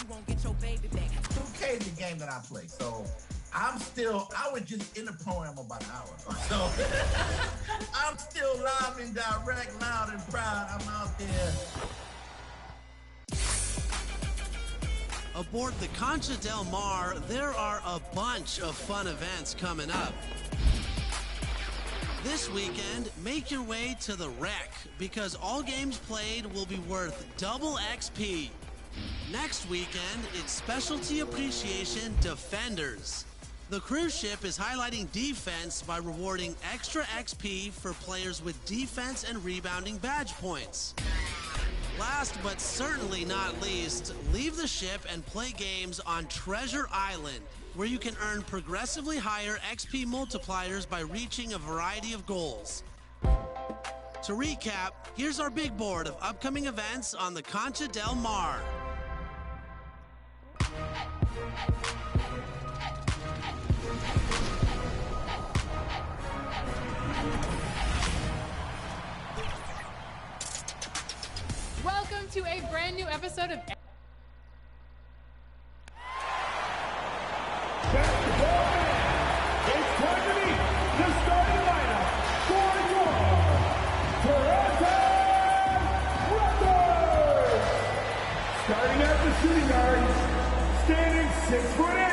2K is the game that I play, so I was just in the program about an hour ago, so I'm still live and direct, loud and proud. I'm out there. Aboard the Concha Del Mar, there are a bunch of fun events coming up. This weekend, make your way to the Rec, because all games played will be worth double XP. Next weekend, it's Specialty Appreciation Defenders. The cruise ship is highlighting defense by rewarding extra XP for players with defense and rebounding badge points. Last but certainly not least, leave the ship and play games on Treasure Island, where you can earn progressively higher XP multipliers by reaching a variety of goals. To recap, here's our big board of upcoming events on the Concha Del Mar. Welcome to a brand new episode of Basketball. It's time to meet the starting lineup for your Toronto Raptors. Starting at the shooting guards, standing 6'8".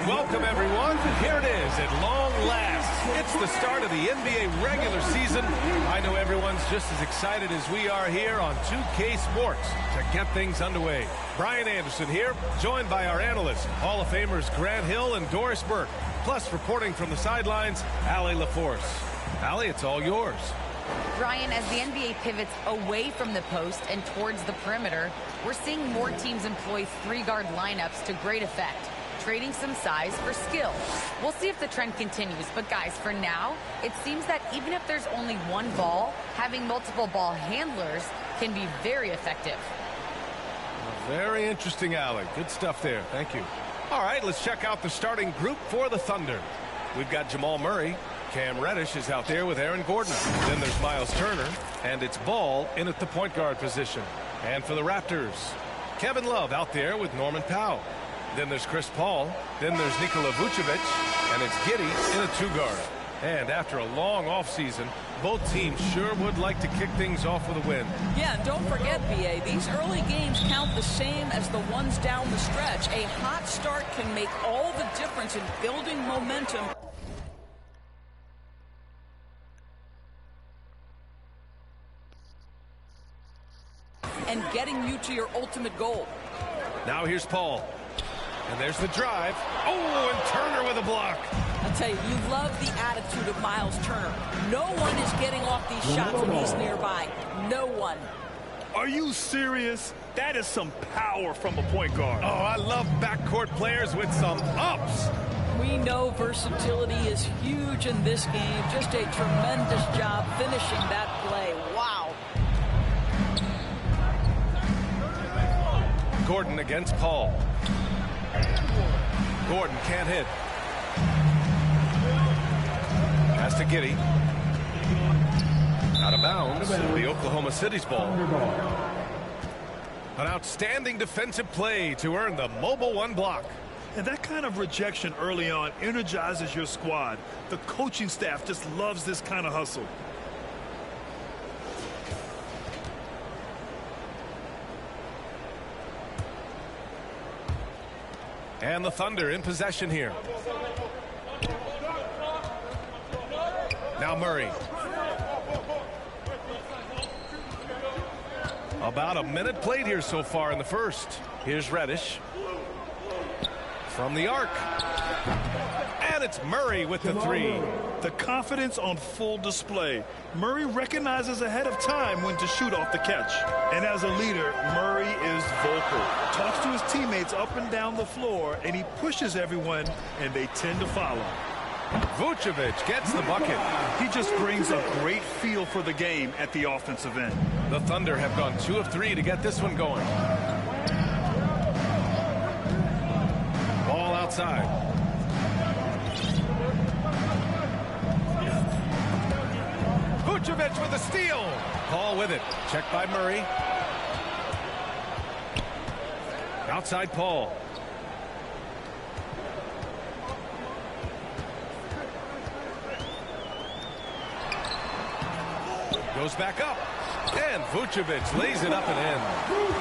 Welcome everyone. Here it is at long last. It's the start of the NBA regular season. I know everyone's just as excited as we are here on 2K Sports to get things underway. Brian Anderson here, joined by our analysts, Hall of Famers Grant Hill and Doris Burke. Plus, reporting from the sidelines, Allie LaForce. Allie, it's all yours. Brian, as the NBA pivots away from the post and towards the perimeter, we're seeing more teams employ three-guard lineups to great effect, trading some size for skill. We'll see if the trend continues, but guys, for now, it seems that even if there's only one ball, having multiple ball handlers can be very effective. Very interesting, Allie. Good stuff there. Thank you. All right, let's check out the starting group for the Thunder. We've got Jamal Murray. Cam Reddish is out there with Aaron Gordon. Then there's Miles Turner, and it's Ball in at the point guard position. And for the Raptors, Kevin Love out there with Norman Powell. Then there's Chris Paul. Then there's Nikola Vucevic, and it's Giddey in a two-guard. And after a long offseason, both teams sure would like to kick things off with a win. Yeah, and don't forget, BA, these early games count the same as the ones down the stretch. A hot start can make all the difference in building momentum. And getting you to your ultimate goal. Now here's Paul. And there's the drive. Oh, and Turner with a block. I'll tell you, you love the attitude of Miles Turner. No one is getting off these shots when he's nearby. No one. Are you serious? That is some power from a point guard. Oh, I love backcourt players with some ups. We know versatility is huge in this game. Just a tremendous job finishing that play. Wow. Gordon against Paul. Gordon can't hit. Pass to Giddey. Out of bounds. It'll be Oklahoma City's ball. An outstanding defensive play to earn the mobile one block. And that kind of rejection early on energizes your squad. The coaching staff just loves this kind of hustle. And the Thunder in possession here. Now Murray. About a minute played here so far in the first. Here's Reddish. From the arc. And it's Murray with the three. The confidence on full display. Murray recognizes ahead of time when to shoot off the catch. And as a leader, Murray is vocal. Talks to his teammates up and down the floor, and he pushes everyone, and they tend to follow. Vucevic gets the bucket. He just brings a great feel for the game at the offensive end. The Thunder have gone 2 of 3 to get this one going. Ball outside. Vucevic with a steal. Paul with it. Checked by Murray. Outside Paul. Goes back up. And Vucevic lays it up and in.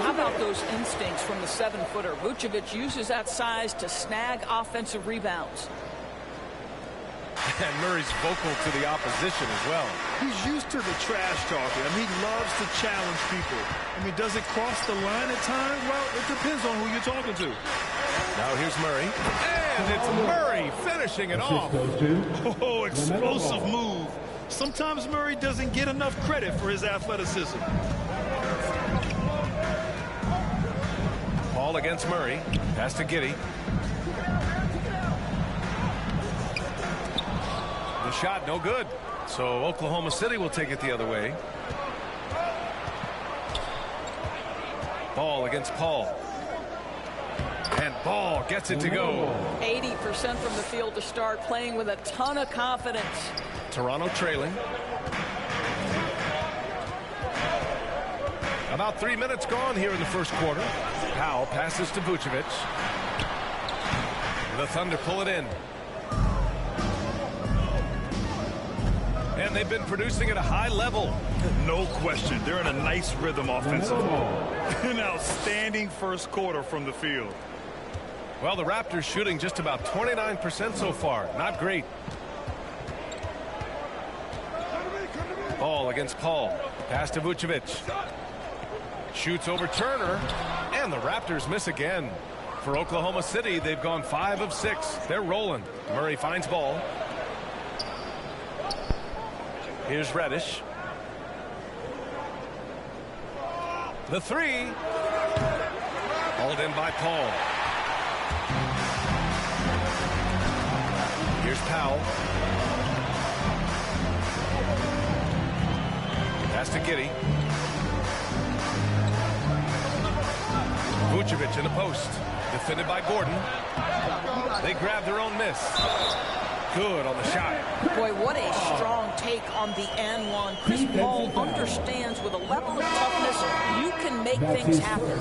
How about those instincts from the 7-footer? Vucevic uses that size to snag offensive rebounds. And Murray's vocal to the opposition as well. He's used to the trash talking. I mean, he loves to challenge people. I mean, does it cross the line at times? Well, it depends on who you're talking to. Now here's Murray. And it's Murray finishing it off. Oh, explosive move. Sometimes Murray doesn't get enough credit for his athleticism. Paul against Murray. Pass to Giddey. The shot no good. So Oklahoma City will take it the other way. Ball against Paul. And Ball gets it to go. 80% from the field to start, playing with a ton of confidence. Toronto trailing. About 3 minutes gone here in the first quarter. Powell passes to Vucevic. The Thunder pull it in. And they've been producing at a high level. No question. They're in a nice rhythm offensively. An outstanding first quarter from the field. Well, the Raptors shooting just about 29% so far. Not great. Ball against Paul. Pass to Vucevic. Shoots over Turner. And the Raptors miss again. For Oklahoma City, they've gone 5 of 6. They're rolling. Murray finds Ball. Here's Reddish. The three. Hauled in by Paul. Here's Powell. Pass to Giddey. Vucevic in the post. Defended by Gordon. They grab their own miss. Good on the shot. Boy, what a strong take on the N1. Chris Paul understands with a level of toughness, you can make things happen.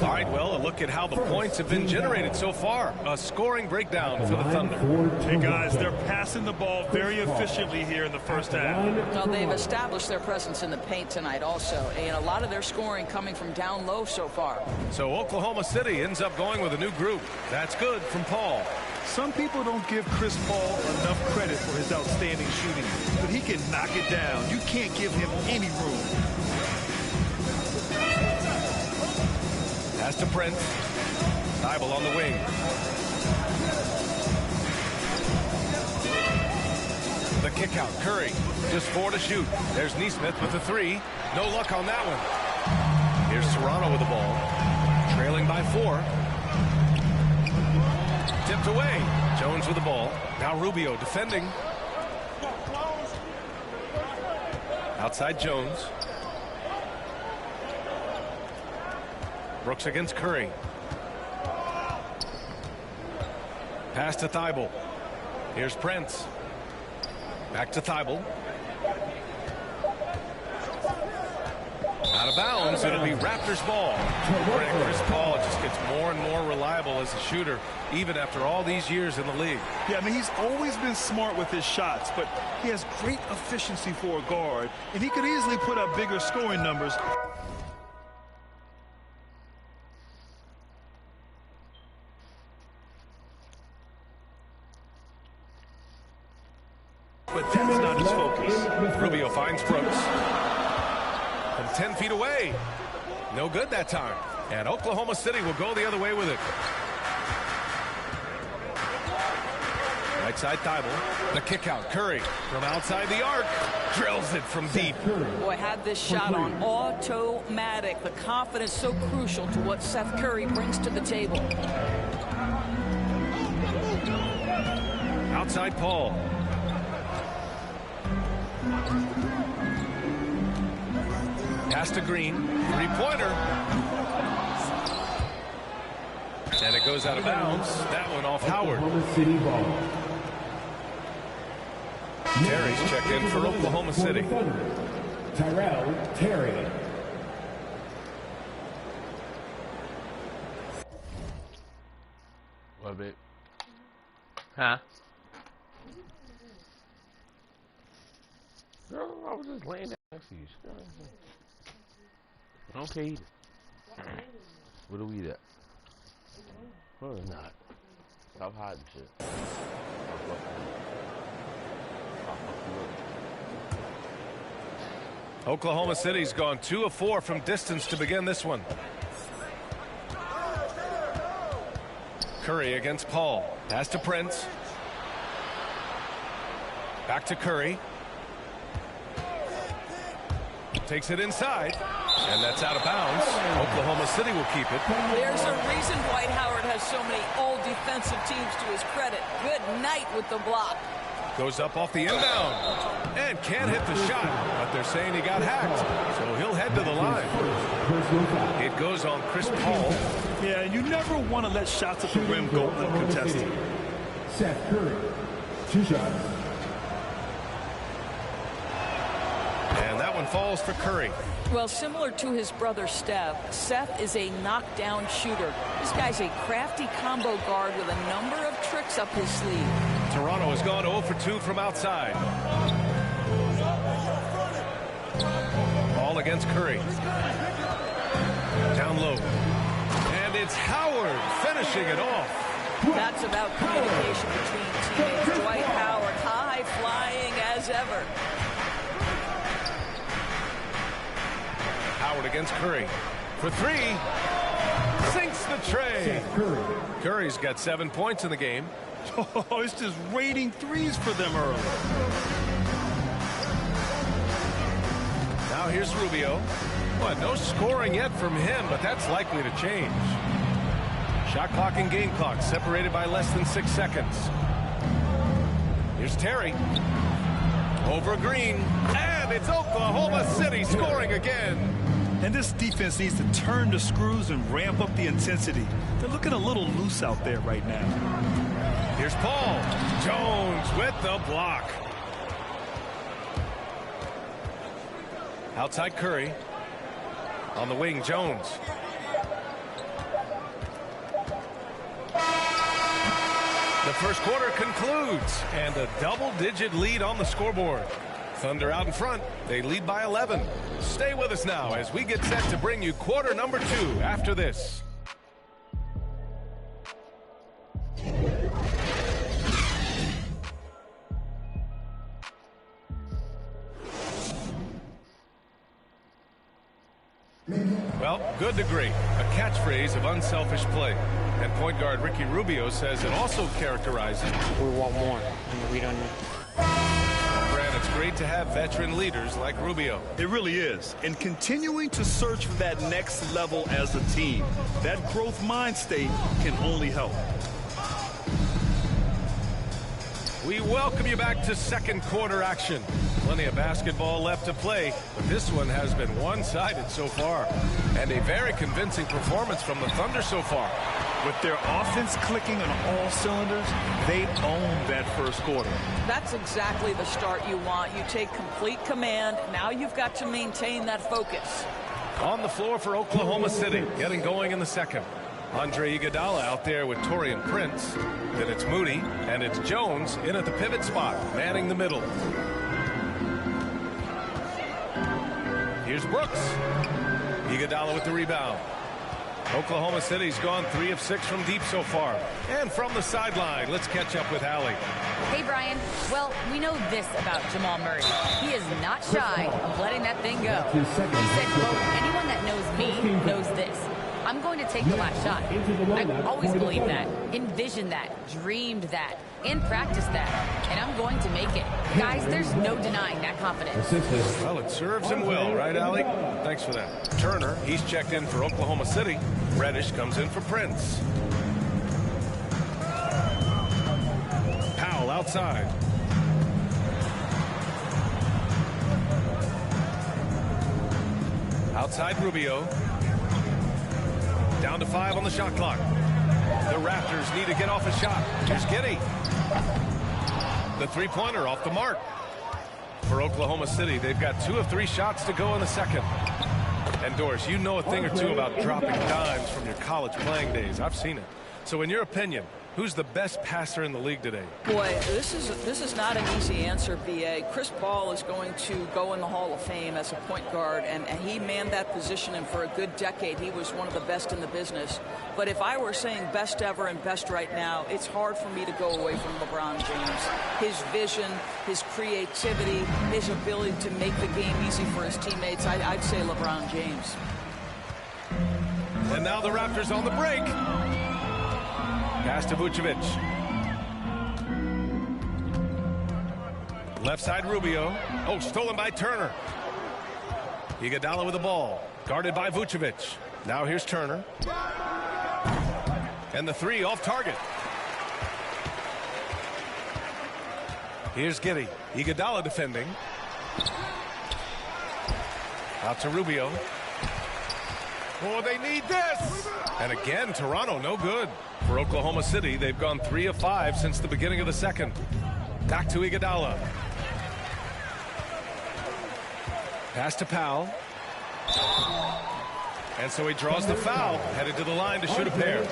All right, well, a look at how the points have been generated so far. A scoring breakdown for the Thunder. Hey, guys, they're passing the ball very efficiently here in the first half. Well, they've established their presence in the paint tonight also, and a lot of their scoring coming from down low so far. So Oklahoma City ends up going with a new group. That's good from Paul. Some people don't give Chris Paul enough credit for his outstanding shooting, but he can knock it down. You can't give him any room. Pass to Prince. Thibault on the wing. The kick out. Curry. Just 4 to shoot. There's Nesmith with the 3. No luck on that one. Here's Toronto with the ball. Trailing by 4. Tipped away. Jones with the ball. Now Rubio defending. Outside Jones. Brooks against Curry. Pass to Thibault. Here's Prince. Back to Thibault. Out of bounds. It'll be Raptors ball. And Chris Paul just gets more and more reliable as a shooter, even after all these years in the league. Yeah, I mean, he's always been smart with his shots, but he has great efficiency for a guard, and he could easily put up bigger scoring numbers. But that's not his focus. Rubio finds Brooks. From 10 feet away. No good that time. And Oklahoma City will go the other way with it. Right side Thibault. The kick out. Curry from outside the arc. Drills it from deep. Boy, had this shot on automatic. The confidence so crucial to what Seth Curry brings to the table. Outside Paul. Pass to Green. Three-pointer. And it goes out of bounds. That one off Howard. Terry's checked in for Oklahoma City. Terry. A bit. Huh? Girl, I was just laying down next to you. Okay, eat it. Where do we eat at? No, it's not. Stop hiding shit. Oklahoma City's gone 2 of 4 from distance to begin this one. Curry against Paul. Pass to Prince. Back to Curry. Takes it inside. And that's out of bounds. Oklahoma City will keep it. There's a reason Dwight Howard has so many all-defensive teams to his credit. Good night with the block. Goes up off the inbound. And can't hit the shot. But they're saying he got hacked. So he'll head to the line. It goes on Chris Paul. Yeah, you never want to let shots at the rim go uncontested. Seth Curry, 2 shots. And that one falls for Curry. Well, similar to his brother Steph, Seth is a knockdown shooter. This guy's a crafty combo guard with a number of tricks up his sleeve. Toronto has gone 0 for 2 from outside. Ball against Curry. Down low. And it's Howard finishing it off. That's about communication between teammates. Dwight Howard, high flying as ever. Howard against Curry. For 3. Sinks the tray. Curry's got 7 points in the game. Oh, it's just raining threes for them early. Now here's Rubio. Well, no scoring yet from him, but that's likely to change. Shot clock and game clock separated by less than 6 seconds. Here's Terry. Over Green. And it's Oklahoma City scoring again. And this defense needs to turn the screws and ramp up the intensity. They're looking a little loose out there right now. Here's Paul. Jones with the block. Outside Curry. On the wing, Jones. The first quarter concludes, and a double-digit lead on the scoreboard. Thunder out in front. They lead by 11. Stay with us now as we get set to bring you quarter number 2 after this. Well, good to great. A catchphrase of unselfish play. And point guard Ricky Rubio says it also characterizes. We want more, and we don't need. Brad, it's great to have veteran leaders like Rubio. It really is. And continuing to search for that next level as a team. That growth mind state can only help. We welcome you back to second quarter action. Plenty of basketball left to play, but this one has been one-sided so far. And a very convincing performance from the Thunder so far. With their offense clicking on all cylinders, they own that first quarter. That's exactly the start you want. You take complete command. Now you've got to maintain that focus. On the floor for Oklahoma City, getting going in the second. Andre Iguodala out there with Taurean Prince. Then it's Moody, and it's Jones in at the pivot spot, manning the middle. Here's Brooks. Iguodala with the rebound. Oklahoma City's gone 3 of 6 from deep so far. And from the sideline, let's catch up with Allie. Hey, Brian. Well, we know this about Jamal Murray. He is not shy of letting that thing go. He said, quote, anyone that knows me knows this. I'm going to take the last shot. I've always believed that, envisioned that, dreamed that, and practiced that. And I'm going to make it. Guys, there's no denying that confidence. Well, it serves him well, right, Allie? Thanks for that. Turner, he's checked in for Oklahoma City. Reddish comes in for Prince. Powell outside. Outside Rubio. Down to 5 on the shot clock. The Raptors need to get off a shot. Here's Giddey. The three-pointer off the mark. For Oklahoma City, they've got 2 of 3 shots to go in the second. And Doris, you know a thing or two about dropping dimes from your college playing days. I've seen it. So in your opinion, Who's the best passer in the league today? Boy, this is not an easy answer, BA. Chris Paul is going to go in the Hall of Fame as a point guard, and he manned that position, and for a good decade, he was one of the best in the business. But if I were saying best ever and best right now, it's hard for me to go away from LeBron James. His vision, his creativity, his ability to make the game easy for his teammates, I'd say LeBron James. And now the Raptors on the break. Pass to Vucevic. Left side Rubio. Oh, stolen by Turner. Iguodala with the ball. Guarded by Vucevic. Now here's Turner. And the three off target. Here's Giddey. Iguodala defending. Out to Rubio. Oh, they need this. And again, Toronto, no good. For Oklahoma City, they've gone 3 of 5 since the beginning of the second. Back to Iguodala. Pass to Powell. And so he draws the foul, headed to the line to shoot a pair.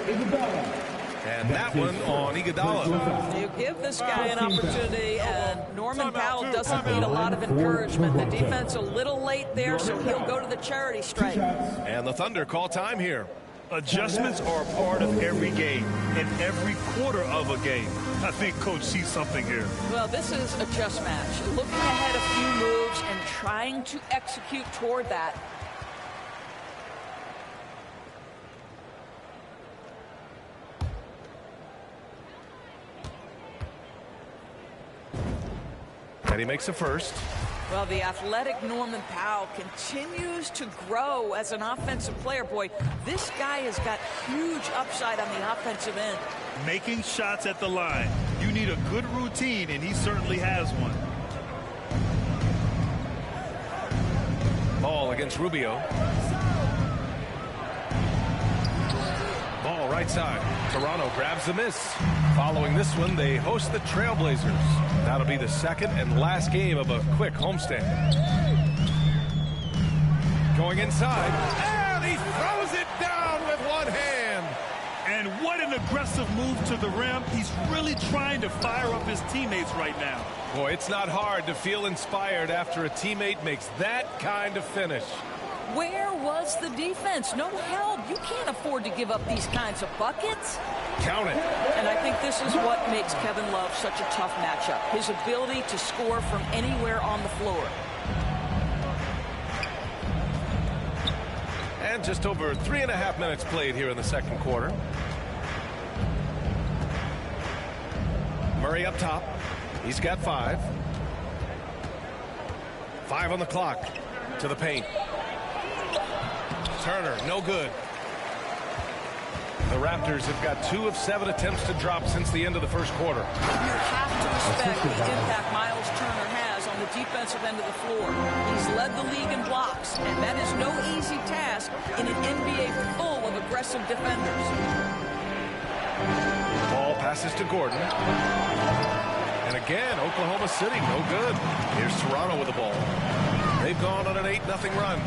And that one on Iguodala. You give this guy an opportunity, and Norman Powell doesn't need a lot of encouragement. The defense a little late there, so he'll go to the charity strike. And the Thunder call time here. Adjustments are a part of every game, and every quarter of a game. I think Coach sees something here. Well, this is a chess match. Looking ahead a few moves and trying to execute toward that. And he makes a first. Well, the athletic Norman Powell continues to grow as an offensive player. Boy, this guy has got huge upside on the offensive end. Making shots at the line. You need a good routine, and he certainly has one. Ball against Rubio. Ball right side. Toronto grabs the miss. Following this one, they host the Trailblazers. That'll be the second and last game of a quick homestand. Going inside, and he throws it down with one hand. And what an aggressive move to the rim. He's really trying to fire up his teammates right now. Boy, it's not hard to feel inspired after a teammate makes that kind of finish. Where was the defense? No help. You can't afford to give up these kinds of buckets. Count it. And I think this is what makes Kevin Love such a tough matchup. His ability to score from anywhere on the floor. And just over 3.5 minutes played here in the second quarter. Murray up top. He's got 5. 5 on the clock. To the paint. Turner, no good. The Raptors have got 2 of 7 attempts to drop since the end of the first quarter. You have to respect the impact Miles Turner has on the defensive end of the floor. He's led the league in blocks, and that is no easy task in an NBA full of aggressive defenders. Ball passes to Gordon. And again, Oklahoma City, no good. Here's Toronto with the ball. They've gone on an 8-0 run.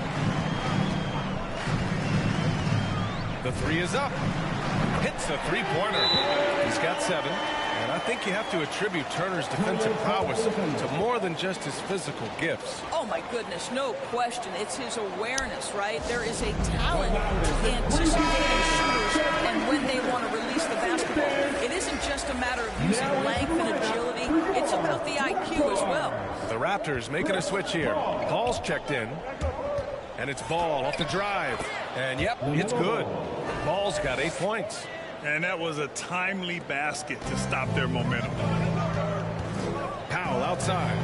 The 3 is up. Hits a 3-pointer. He's got 7. And I think you have to attribute Turner's defensive prowess to more than just his physical gifts. Oh, my goodness, no question. It's his awareness, right? There is a talent to anticipating shooters and when they want to release the basketball. It isn't just a matter of using length and agility. It's about the IQ as well. The Raptors making a switch here. Paul's checked in. And it's Ball off the drive. And, yep, it's good. Ball's got 8 points. And that was a timely basket to stop their momentum. Powell outside.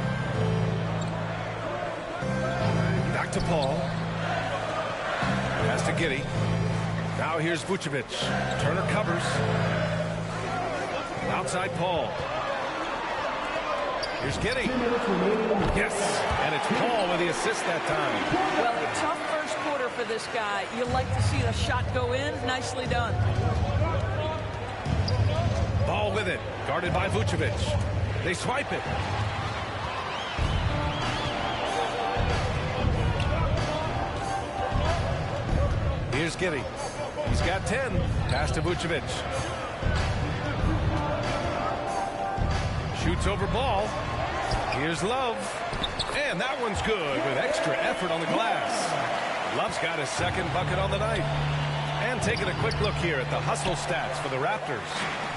Back to Paul. Pass to Giddey. Now here's Vucevic. Turner covers. Outside Paul. Here's Giddey. Yes. And it's Paul with the assist that time. Well, a tough first quarter for this guy. You like to see the shot go in. Nicely done. Ball with it. Guarded by Vucevic. They swipe it. Here's Giddey. He's got 10. Pass to Vucevic. Shoots over ball. Here's Love. And that one's good with extra effort on the glass. Love's got his second bucket on the night. And taking a quick look here at the hustle stats for the Raptors.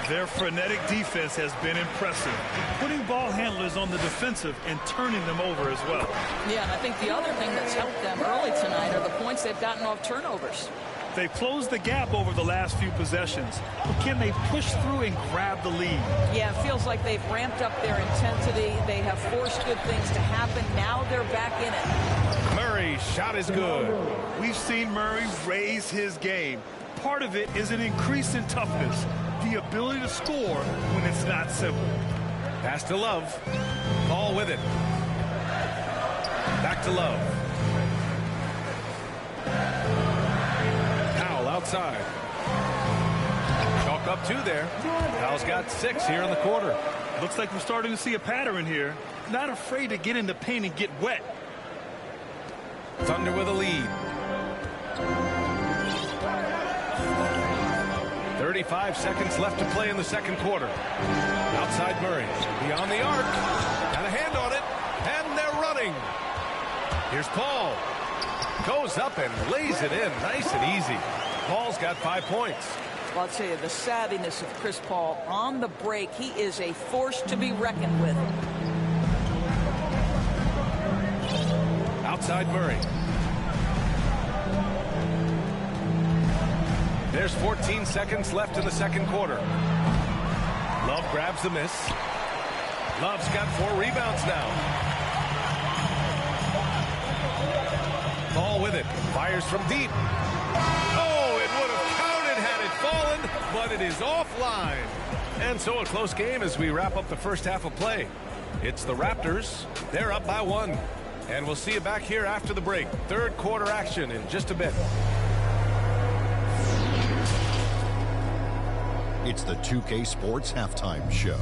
Their frenetic defense has been impressive, putting ball handlers on the defensive and turning them over as well. Yeah, and I think the other thing that's helped them early tonight are the points they've gotten off turnovers. They've closed the gap over the last few possessions, but can they push through and grab the lead? Yeah, it feels like they've ramped up their intensity. They have forced good things to happen. Now they're back in it. Murray's shot is good. We've seen Murray raise his game. Part of it is an increase in toughness, the ability to score when it's not simple. Pass to Love. Ball with it. Back to Love. Powell outside. Chalk up 2 there. Powell's got 6 here in the quarter. Looks like we're starting to see a pattern here. Not afraid to get in the paint and get wet. Thunder with a lead. 35 seconds left to play in the second quarter. Outside Murray. Beyond the arc. Got a hand on it. And they're running. Here's Paul. Goes up and lays it in. Nice and easy. Paul's got 5 points. Well, I'll tell you, the savviness of Chris Paul on the break, he is a force to be reckoned with. Outside Murray. There's 14 seconds left in the second quarter. Love grabs the miss. Love's got 4 rebounds now. Ball with it. Fires from deep. Oh, it would have counted had it fallen, but it is offline. And so a close game as we wrap up the first half of play. It's the Raptors. They're up by 1. And we'll see you back here after the break. Third quarter action in just a bit. It's the 2K Sports Halftime Show.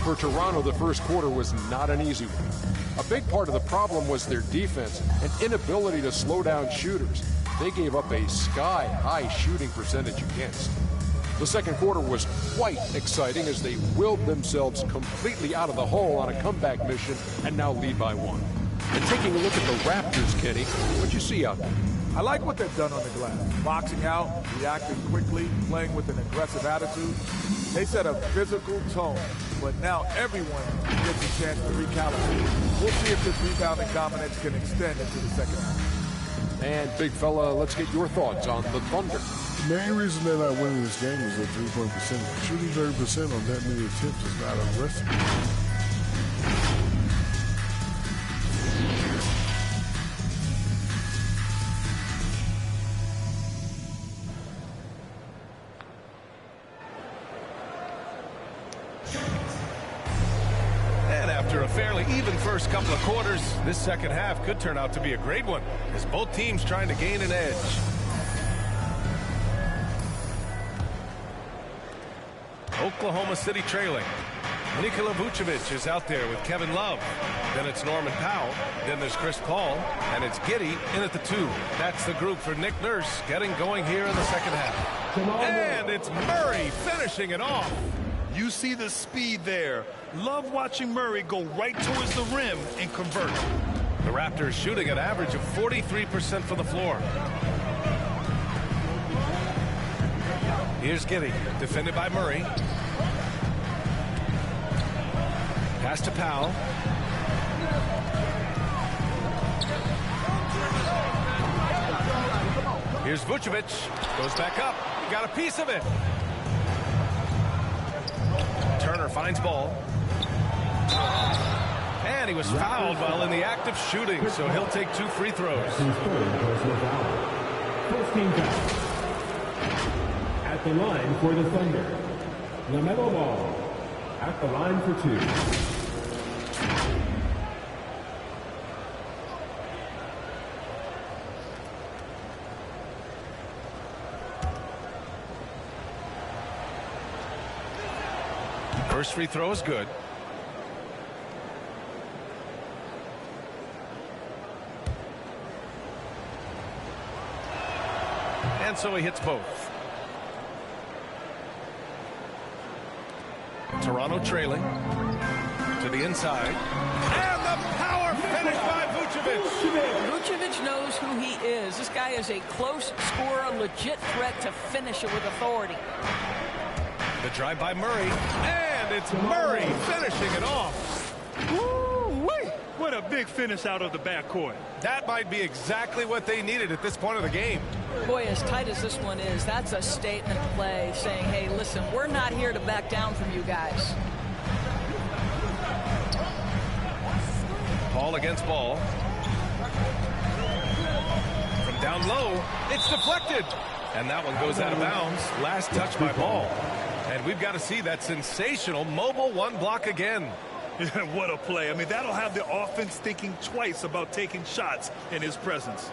For Toronto, the first quarter was not an easy one. A big part of the problem was their defense and inability to slow down shooters. They gave up a sky-high shooting percentage against. The second quarter was quite exciting as they willed themselves completely out of the hole on a comeback mission and now lead by 1. And taking a look at the Raptors, Kenny, what'd you see out there? I like what they've done on the glass. Boxing out, reacting quickly, playing with an aggressive attitude. They set a physical tone, but now everyone gets a chance to recalibrate. We'll see if this rebounding dominance can extend into the second half. And, big fella, let's get your thoughts on the Thunder. The main reason they're not winning this game is their three-point percentage. Shooting 30% on that many attempts is not aggressive. After a fairly even first couple of quarters, this second half could turn out to be a great one as both teams trying to gain an edge. Oklahoma City trailing. Nikola Vucevic is out there with Kevin Love. Then it's Norman Powell. Then there's Chris Paul. And it's Giddey in at the 2. That's the group for Nick Nurse getting going here in the second half. And it's Murray finishing it off. You see the speed there. Love watching Murray go right towards the rim and convert. The Raptors shooting an average of 43% from the floor. Here's Giddey, defended by Murray. Pass to Powell. Here's Vucevic. Goes back up. He got a piece of it. Turner finds ball. And he was fouled while in the act of shooting, so he'll take 2 free throws. First team foul. At the line for the Thunder, LaMelo Ball. At the line for 2. First free throw is good. And so he hits both. Toronto trailing to the inside. And the power finish by Vucevic. Vucevic knows who he is. This guy is a close scorer, a legit threat to finish it with authority. The drive by Murray. And it's Murray finishing it off. Woo-wee! What a big finish out of the backcourt. That might be exactly what they needed at this point of the game. Boy, as tight as this one is, that's a statement play saying, hey, listen, we're not here to back down from you guys. Ball against ball. From down low, it's deflected. And that one goes out of bounds. Last touch by Ball. And we've got to see that sensational mobile one block again. What a play. I mean, that'll have the offense thinking twice about taking shots in his presence.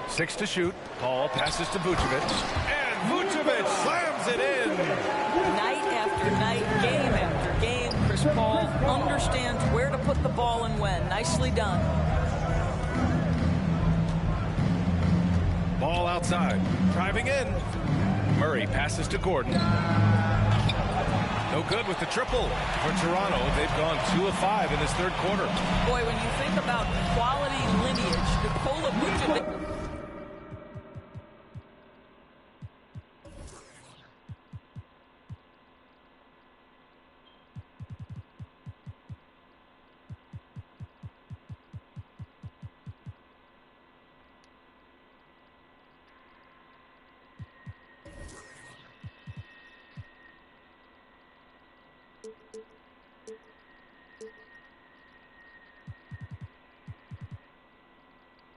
Six to shoot. Paul passes to Vucevic. And Vucevic slams it in. Night after night, game after game, Chris Paul understands where to put the ball and when. Nicely done. Ball outside. Driving in. Murray passes to Gordon. No good with the triple for Toronto. They've gone 2 of 5 in this third quarter. Boy, when you think about quality lineage, Nikola Vucevic.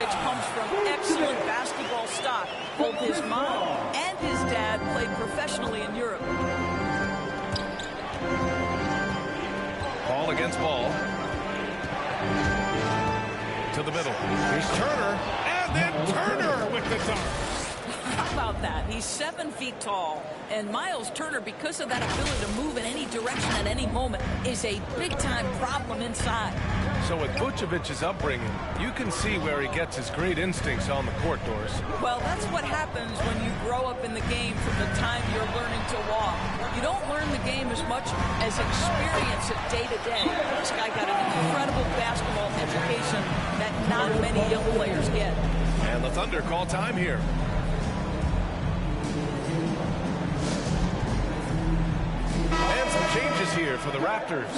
Comes from excellent basketball stock. Both his mom and his dad played professionally in Europe. Ball against ball. To the middle. Here's Turner. And then Turner with the dunk. How about that? He's 7 feet tall. And Miles Turner, because of that ability to move in any direction at any moment, is a big-time problem inside. So with Vucevic's upbringing, you can see where he gets his great instincts on the court, Doris. Well, that's what happens when you grow up in the game from the time you're learning to walk. You don't learn the game as much as experience it day to day. This guy got an incredible basketball education that not many young players get. And the Thunder call time here. And some changes here for the Raptors.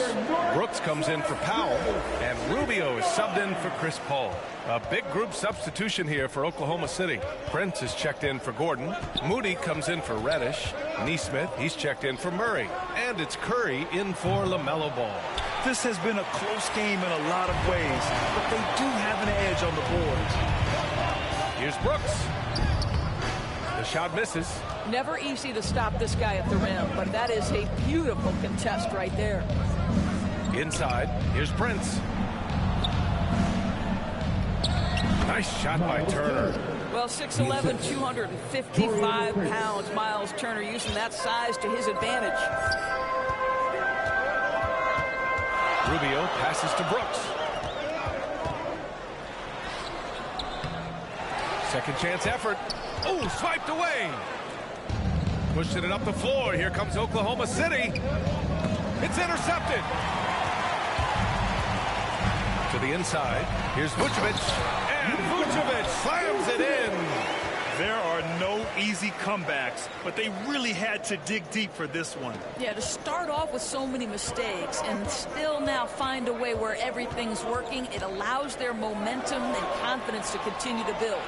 Brooks comes in for Powell, and Rubio is subbed in for Chris Paul. A big group substitution here for Oklahoma City. Prince is checked in for Gordon. Moody comes in for Reddish. Nesmith, he's checked in for Murray. And it's Curry in for LaMelo Ball. This has been a close game in a lot of ways, but they do have an edge on the boards. Here's Brooks. The shot misses. Never easy to stop this guy at the rim, but that is a beautiful contest right there. Inside, here's Prince. Nice shot by Turner. Well, 6'11", 255 pounds. Miles Turner using that size to his advantage. Rubio passes to Brooks. Second chance effort. Oh, swiped away. Pushing it up the floor. Here comes Oklahoma City. It's intercepted. To the inside. Here's Vucevic. And Vucevic slams it in. There are no easy comebacks, but they really had to dig deep for this one. Yeah, to start off with so many mistakes and still now find a way where everything's working, it allows their momentum and confidence to continue to build.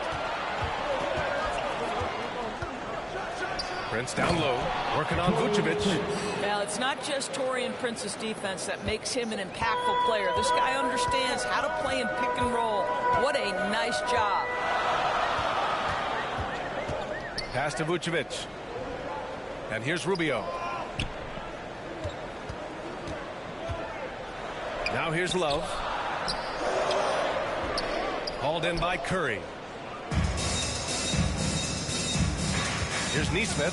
Prince down low, working on Vucevic. Now, it's not just Taurean Prince's defense that makes him an impactful player. This guy understands how to play in pick and roll. What a nice job. Pass to Vucevic. And here's Rubio. Now here's Love. Hauled in by Curry. Here's Neesmith.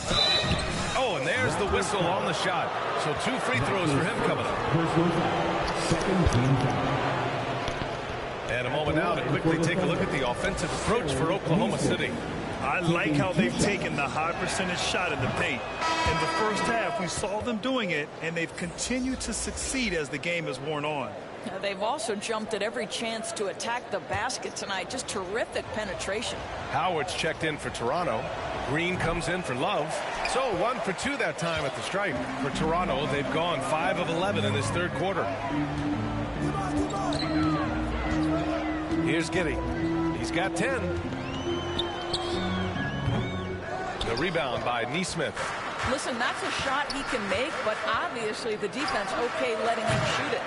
Oh, and there's the whistle on the shot. So 2 free throws for him coming up. And a moment now to quickly take a look at the offensive approach for Oklahoma City. I like how they've taken the high percentage shot in the paint. In the first half, we saw them doing it, and they've continued to succeed as the game has worn on. They've also jumped at every chance to attack the basket tonight. Just terrific penetration. Howard's checked in for Toronto. Green comes in for Love. So 1 for 2 that time at the stripe. For Toronto, they've gone 5 of 11 in this third quarter. Here's Giddey. He's got 10. The rebound by Neesmith. Listen, that's a shot he can make, but obviously the defense okay letting him shoot it.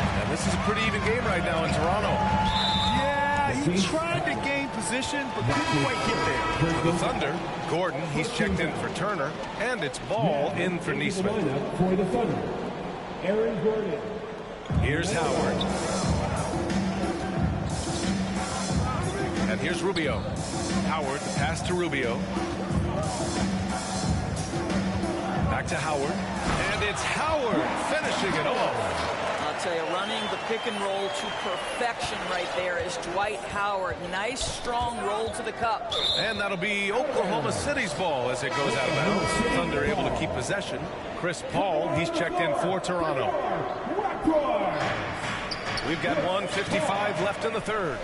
And this is a pretty even game right now in Toronto. Yeah, he tried to gain position, but couldn't quite get there. For the Thunder, Gordon, he's checked in for Turner, and it's Ball in for Neesmith. For the Thunder, Aaron Gordon. Here's Howard. And here's Rubio. Howard, the pass to Rubio. Back to Howard. And it's Howard finishing it off. I'll tell you, running the pick and roll to perfection right there is Dwight Howard. Nice, strong roll to the cup. And that'll be Oklahoma City's ball as it goes out of bounds. Thunder able to keep possession. Chris Paul, he's checked in for Toronto. We've got 1:55 left in the third.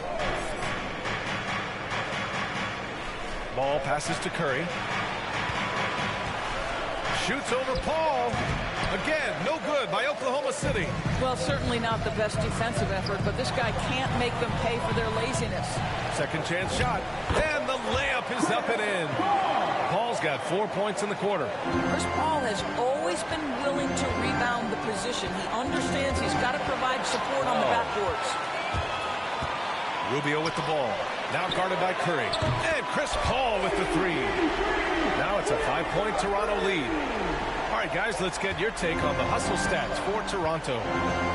Ball passes to Curry. Shoots over Paul. Again, no good by Oklahoma City. Well, certainly not the best defensive effort, but this guy can't make them pay for their laziness. Second chance shot. And the layup is up and in. Paul's got 4 points in the quarter. Chris Paul has always been willing to rebound the position. He understands he's got to provide support on the backboards. Rubio with the ball. Now guarded by Curry. And Chris Paul with the 3. Now it's a 5-point Toronto lead. All right, guys, let's get your take on the hustle stats for Toronto.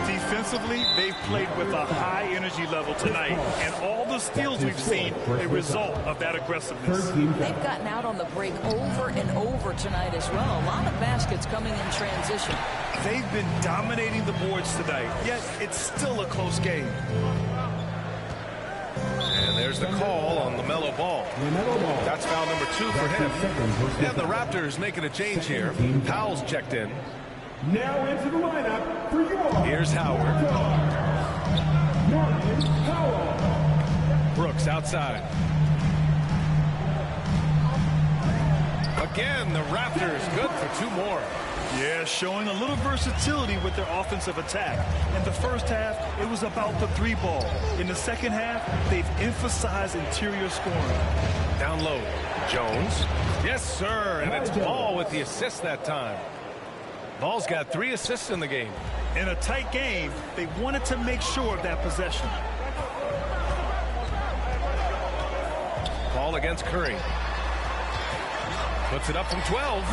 Defensively, they've played with a high energy level tonight, and all the steals we've seen a result of that aggressiveness. They've gotten out on the break over and over tonight as well. A lot of baskets coming in transition. They've been dominating the boards tonight, yet it's still a close game. And there's the call on LaMelo Ball. That's foul number 2 for him. And the Raptors making a change here. Powell's checked in. Now into the lineup for you all. Here's Howard. Brooks outside. Again, the Raptors good for 2 more. Yeah, showing a little versatility with their offensive attack. In the first half, it was about the 3 ball. In the second half, they've emphasized interior scoring. Down low, Jones. Yes, sir, and it's Ball with the assist that time. Ball's got 3 assists in the game. In a tight game, they wanted to make sure of that possession. Ball against Curry. Puts it up from 12.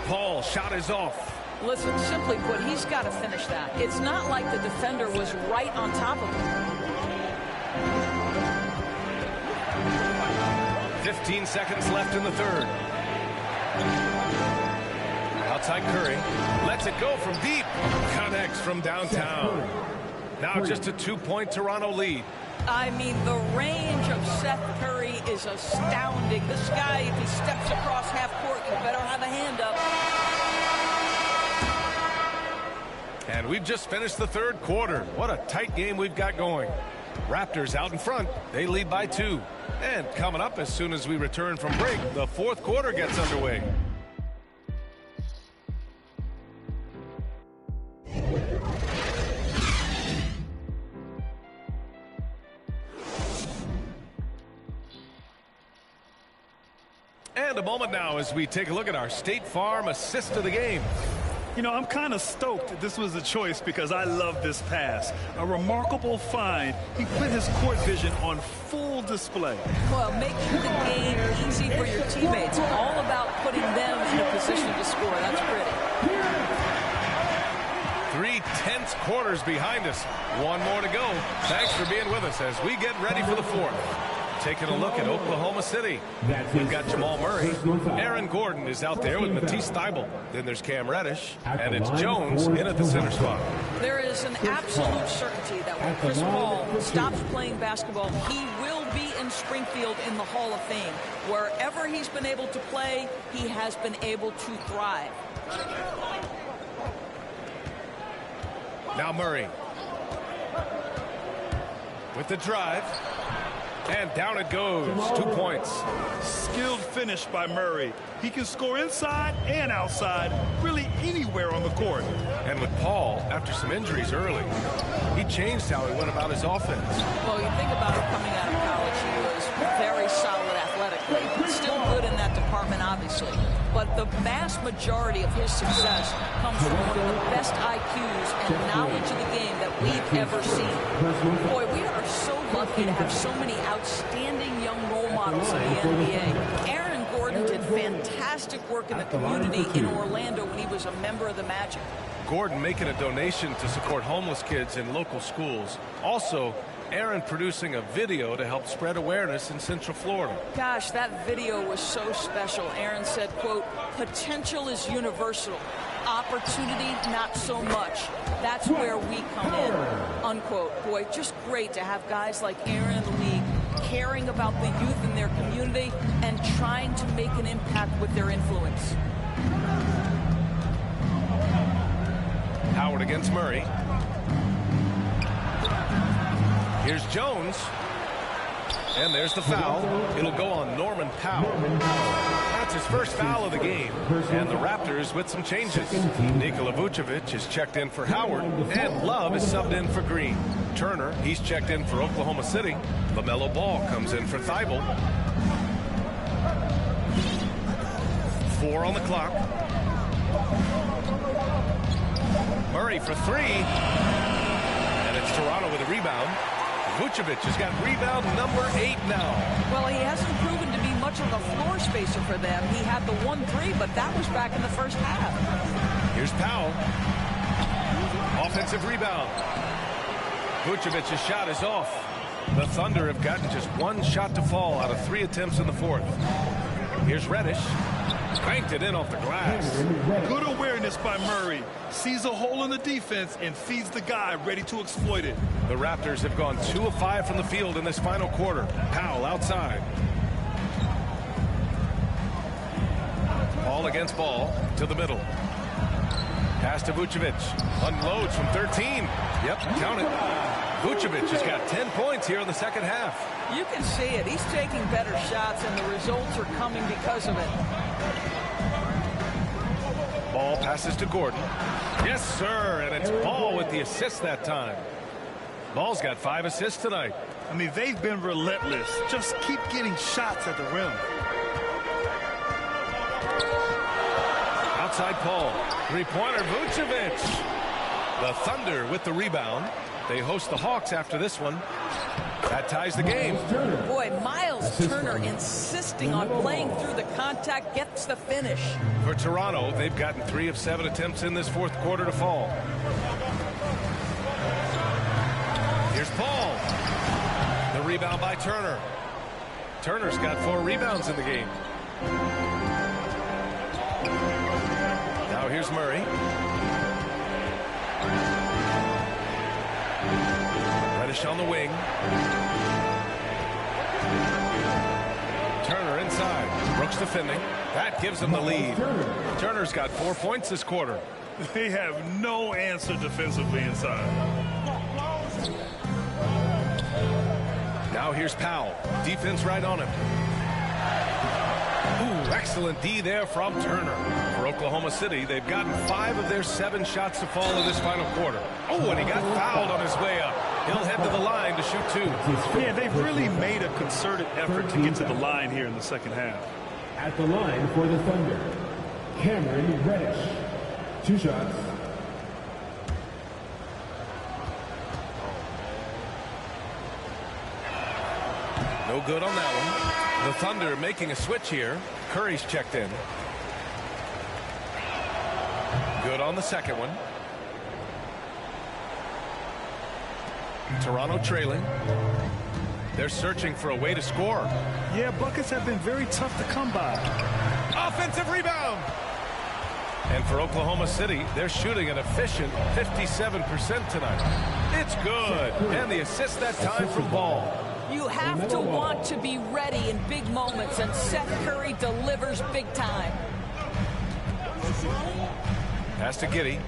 Paul, shot is off. Listen, simply put, he's got to finish that. It's not like the defender was right on top of him. 15 seconds left in the third. Outside Curry. Lets it go from deep. Connects from downtown. Now just a 2-point Toronto lead. I mean, the range of Seth Curry is astounding. This guy, if he steps across half court, you better have a hand up. And we've just finished the third quarter. What a tight game we've got going. Raptors out in front. They lead by 2. And coming up as soon as we return from break, the fourth quarter gets underway. And a moment now as we take a look at our State Farm assist of the game. You know, I'm kind of stoked this was a choice because I love this pass. A remarkable find. He put his court vision on full display. Well, making the game easy for your teammates. All about putting them in a position to score. That's pretty. 3 tense quarters behind us. 1 more to go. Thanks for being with us as we get ready for the fourth. Taking a look at Oklahoma City. We've got Jamal Murray. Aaron Gordon is out there with Matisse Thybulle. Then there's Cam Reddish. And it's Jones in at the center spot. There is an absolute certainty that when Chris Paul stops playing basketball, he will be in Springfield in the Hall of Fame. Wherever he's been able to play, he has been able to thrive. Now Murray with the drive. And down it goes. 2 points. Skilled finish by Murray. He can score inside and outside, really anywhere on the court. And with Paul, after some injuries early, he changed how he went about his offense. Well, you think about it coming out of college, he was very solid athletically. Still good in that department, obviously. But the vast majority of his success comes from one of the best IQs and knowledge of the game that we've ever seen. Boy, we are so lucky to have so many outstanding young role models in the NBA. Aaron Gordon did fantastic work in the community in Orlando when he was a member of the Magic. Gordon making a donation to support homeless kids in local schools. Also, Aaron producing a video to help spread awareness in Central Florida. Gosh, that video was so special. Aaron said, quote, "Potential is universal. Opportunity, not so much. That's where we come in," unquote. Boy, just great to have guys like Aaron in the league caring about the youth in their community and trying to make an impact with their influence. Howard against Murray. Here's Jones. And there's the foul. It'll go on Norman Powell. That's his first foul of the game. And the Raptors with some changes. Nikola Vucevic is checked in for Howard. And Love is subbed in for Green. Turner, he's checked in for Oklahoma City. LaMelo Ball comes in for Thybulle. 4 on the clock. Murray for 3. And it's Toronto with a rebound. Vucevic has got rebound number 8 now. Well, he hasn't proven to be much of a floor spacer for them. He had the 1-3, but that was back in the first half. Here's Powell. Offensive rebound. Vucevic's shot is off. The Thunder have gotten just 1 shot to fall out of 3 attempts in the 4th. Here's Reddish. Cranked it in off the glass. Good awareness by Murray. Sees a hole in the defense and feeds the guy ready to exploit it. The Raptors have gone 2 of 5 from the field in this final quarter. Powell outside. Ball against ball to the middle. Pass to Vucevic. Unloads from 13. Yep, count it. Vucevic has got 10 points here in the second half. You can see it. He's taking better shots, and the results are coming because of it. Ball passes to Gordon. Yes, sir, and it's Ball with the assist that time. Ball's got 5 assists tonight. I mean, they've been relentless. Just keep getting shots at the rim. Outside Paul. 3-pointer, Vucevic. The Thunder with the rebound. They host the Hawks after this one. That ties the game. Boy, Miles Turner insisting on playing through the contact, gets the finish. For Toronto, they've gotten 3 of 7 attempts in this 4th quarter to fall. Here's Paul. The rebound by Turner. Turner's got 4 rebounds in the game. Now here's Murray. Reddish on the wing. Turner inside. Brooks defending. That gives him the lead. Turner's got 4 points this quarter. They have no answer defensively inside. Now here's Powell. Defense right on him. Ooh, excellent D there from Turner. For Oklahoma City, they've gotten 5 of their 7 shots to fall in this final quarter. Oh, and he got fouled on his way up. He'll head to the line to shoot 2. Yeah, they've really made a concerted effort to get to the line here in the second half. At the line for the Thunder, Cameron Reddish. 2 shots. No good on that one. The Thunder making a switch here. Curry's checked in. Good on the second one. Toronto trailing. They're searching for a way to score. Yeah, buckets have been very tough to come by. Offensive rebound. And for Oklahoma City, they're shooting an efficient 57% tonight. It's good. And the assist that time from Ball. You have to want to be ready in big moments, and Seth Curry delivers big time. Pass to Giddey.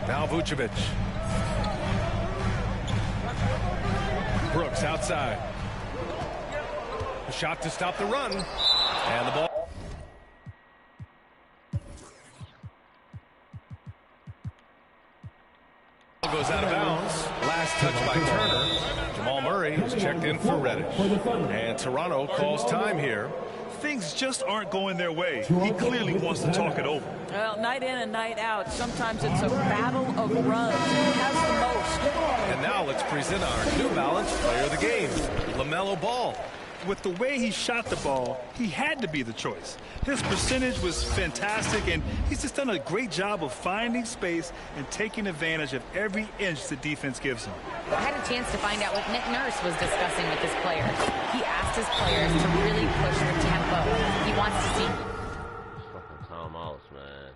Now Vucevic. Brooks outside. A shot to stop the run. And the ball goes out of bounds. Last touch by Turner. Jamal Murray is checked in for Reddish. And Toronto calls time here. Things just aren't going their way. He clearly wants to talk it over. Well, night in and night out, sometimes it's a battle of runs. Who has the most? And now let's present our New Balance player of the game, LaMelo Ball. With the way he shot the ball, he had to be the choice. His percentage was fantastic, and he's just done a great job of finding space and taking advantage of every inch the defense gives him. I had a chance to find out what Nick Nurse was discussing with his players. He asked his players to really push the tempo. He wants to see... Fucking timeouts, man.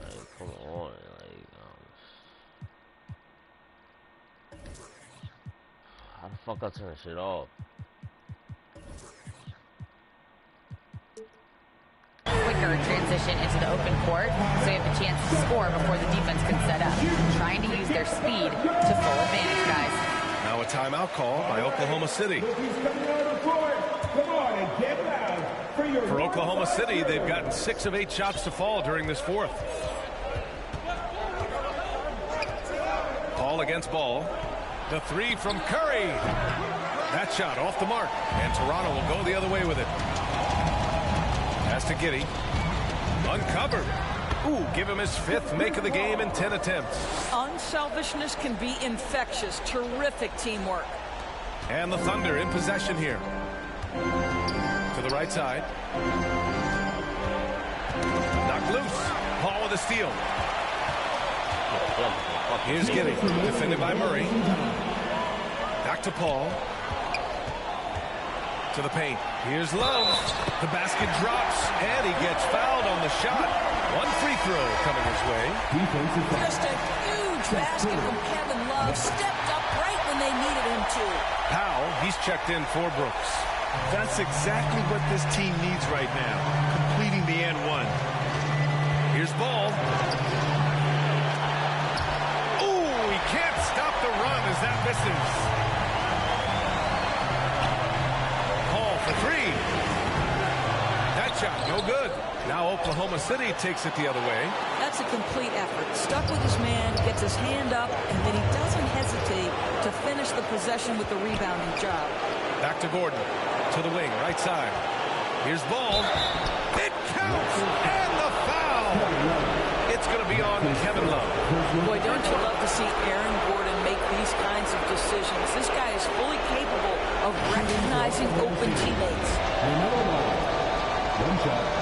Like, come on. How the fuck I turn shit off? Quicker transition into the open court, so they have the chance to score before the defense can set up. Trying to use their speed to full advantage, guys. Now a timeout call by Oklahoma City. For Oklahoma City, they've gotten 6 of 8 shots to fall during this fourth. Ball against Ball. The 3 from Curry. That shot off the mark. And Toronto will go the other way with it. Pass to Giddey. Uncovered. Ooh, give him his 5th make of the game in 10 attempts. Unselfishness can be infectious. Terrific teamwork. And the Thunder in possession here. To the right side. Knocked loose. Ball with a steal. Here's Giddey, defended by Murray. Back to Paul. To the paint. Here's Love. The basket drops, and he gets fouled on the shot. 1 free throw coming his way. Just a huge basket from Kevin Love. Stepped up right when they needed him to. Powell, he's checked in for Brooks. That's exactly what this team needs right now, completing the and one. Here's Ball. Can't stop the run as that misses. Paul for 3. That shot, no good. Now Oklahoma City takes it the other way. That's a complete effort. Stuck with his man, gets his hand up, and then he doesn't hesitate to finish the possession with the rebounding job. Back to Gordon. To the wing, right side. Here's Ball. It counts, and the foul. It's going to be on Kevin Love. Boy, don't you love to see Aaron Gordon make these kinds of decisions. This guy is fully capable of recognizing open teammates. One shot.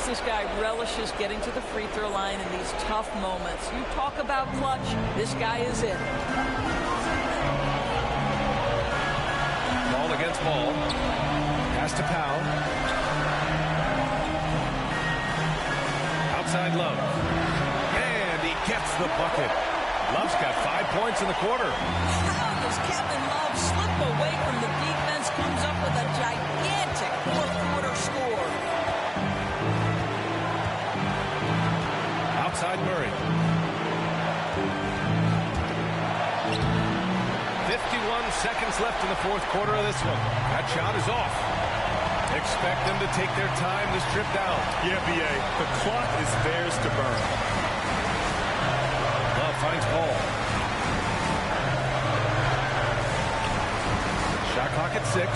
This guy relishes getting to the free throw line in these tough moments. You talk about clutch, this guy is it. Ball against Ball. Pass to Powell. Outside Love. And he gets the bucket. Love's got 5 points in the quarter. How does Kevin Love slip away from the defense, comes up with a gigantic fourth-quarter score? Outside Murray. 51 seconds left in the fourth quarter of this one. That shot is off. Expect them to take their time this trip down. Yeah, B.A. The clock is theirs to burn. Love finds Ball. Shot Clock at 6.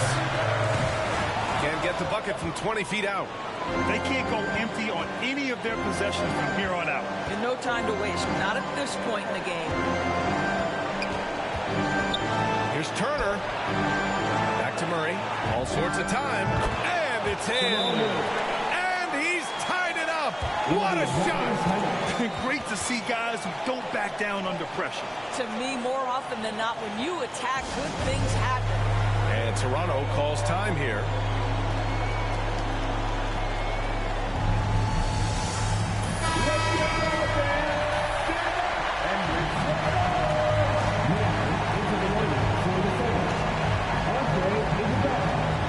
Can't get the bucket from 20 feet out. They can't go empty on any of their possessions from here on out. And no time to waste. Not at this point in the game. Here's Turner. Back to Murray. All sorts of time. And it's in. And he's tied it up. What a shot. Great to see guys who don't back down under pressure. To me, more often than not, when you attack, good things happen. And Toronto calls time here.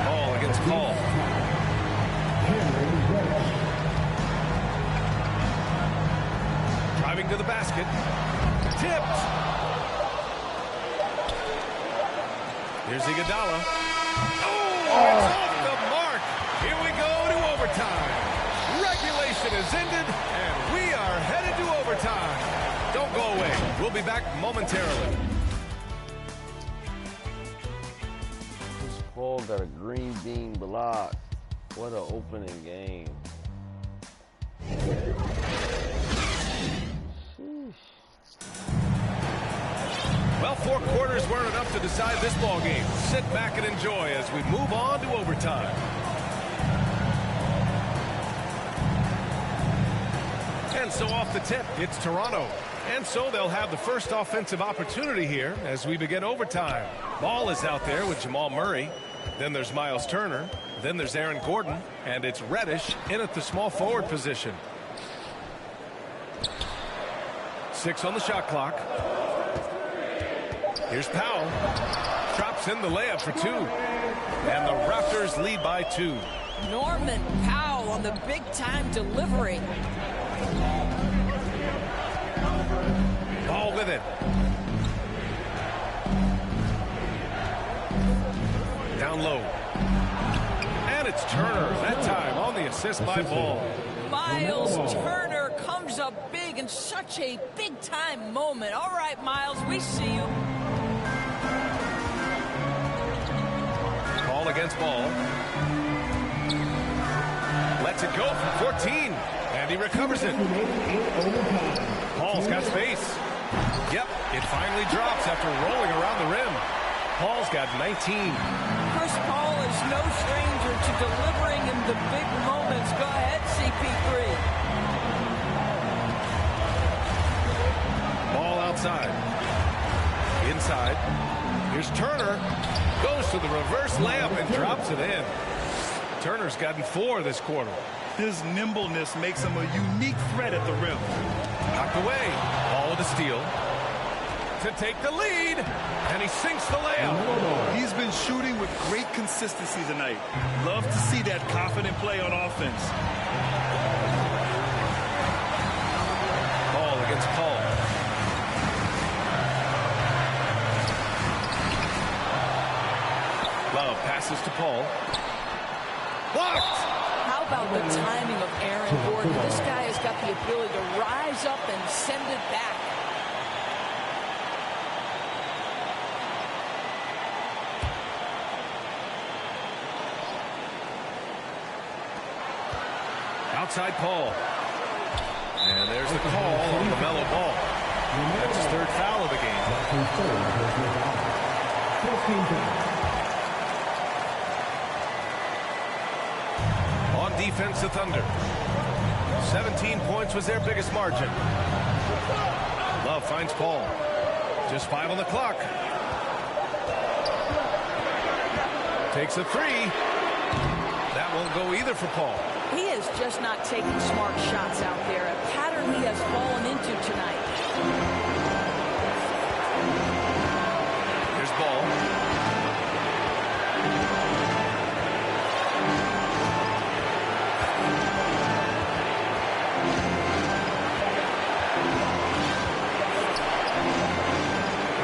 Ball against Paul. Driving to the basket. Tipped. Here's Iguodala. Oh, it's off the mark. Here we go to overtime. Regulation is ended, and we are headed to overtime. Don't go away. We'll be back momentarily. Paul got a green bean block. What an opening game. Well, 4 quarters weren't enough to decide this ball game. Sit back and enjoy as we move on to overtime. And so off the tip, it's Toronto. And so they'll have the first offensive opportunity here as we begin overtime. Ball is out there with Jamal Murray. Then there's Miles Turner. Then there's Aaron Gordon. And it's Reddish in at the small forward position. 6 on the shot clock. Here's Powell. Drops in the layup for 2. And the Raptors lead by 2. Norman Powell on the big-time delivery. Ball with it. Down low. And it's Turner, that time on the assist by Ball. Miles Turner comes up big in such a big-time moment. All right, Miles, we see you. Ball against Ball. Lets it go from 14. And he recovers it. Paul's got space. Yep, it finally drops after rolling around the rim. Paul's got 19. Chris Paul is no stranger to delivering in the big moments. Go ahead, CP3. Ball outside. Inside. Here's Turner. Goes to the reverse layup and drops it in. Turner's gotten 4 this quarter. His nimbleness makes him a unique threat at the rim. Knocked away. Ball with a steal. To take the lead. And he sinks the layup. He's been shooting with great consistency tonight. Love to see that confident play on offense. Ball against Paul. Love passes to Paul. Blocked! How about the timing of Aaron Gordon? This guy has got the ability to rise up and send it back. Outside Paul. And there's the call on the mellow ball. That's his 3rd foul of the game. On defense, the Thunder. 17 points was their biggest margin. Love finds Paul. Just 5 on the clock. Takes a 3. That won't go either for Paul. He is just not taking smart shots out there. A pattern he has fallen into tonight. Here's Ball.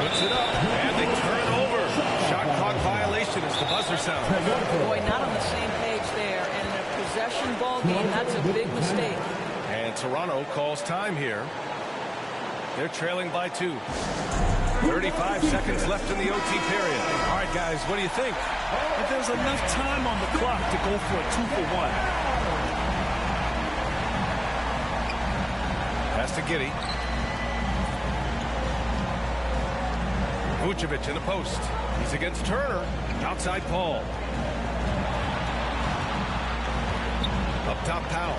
Puts it up, and they turn it over. Shot clock violation as the buzzer sounds. Boy, not on the same page there. And in a possession ball game, that's a big mistake. And Toronto calls time here. They're trailing by 2. 35 seconds left in the OT period. All right, that, guys. What do you think? If there's enough time on the clock to go for a 2-for-1. Pass to Giddey. Vucevic in the post. He's against Turner. Outside Paul. Up top Powell.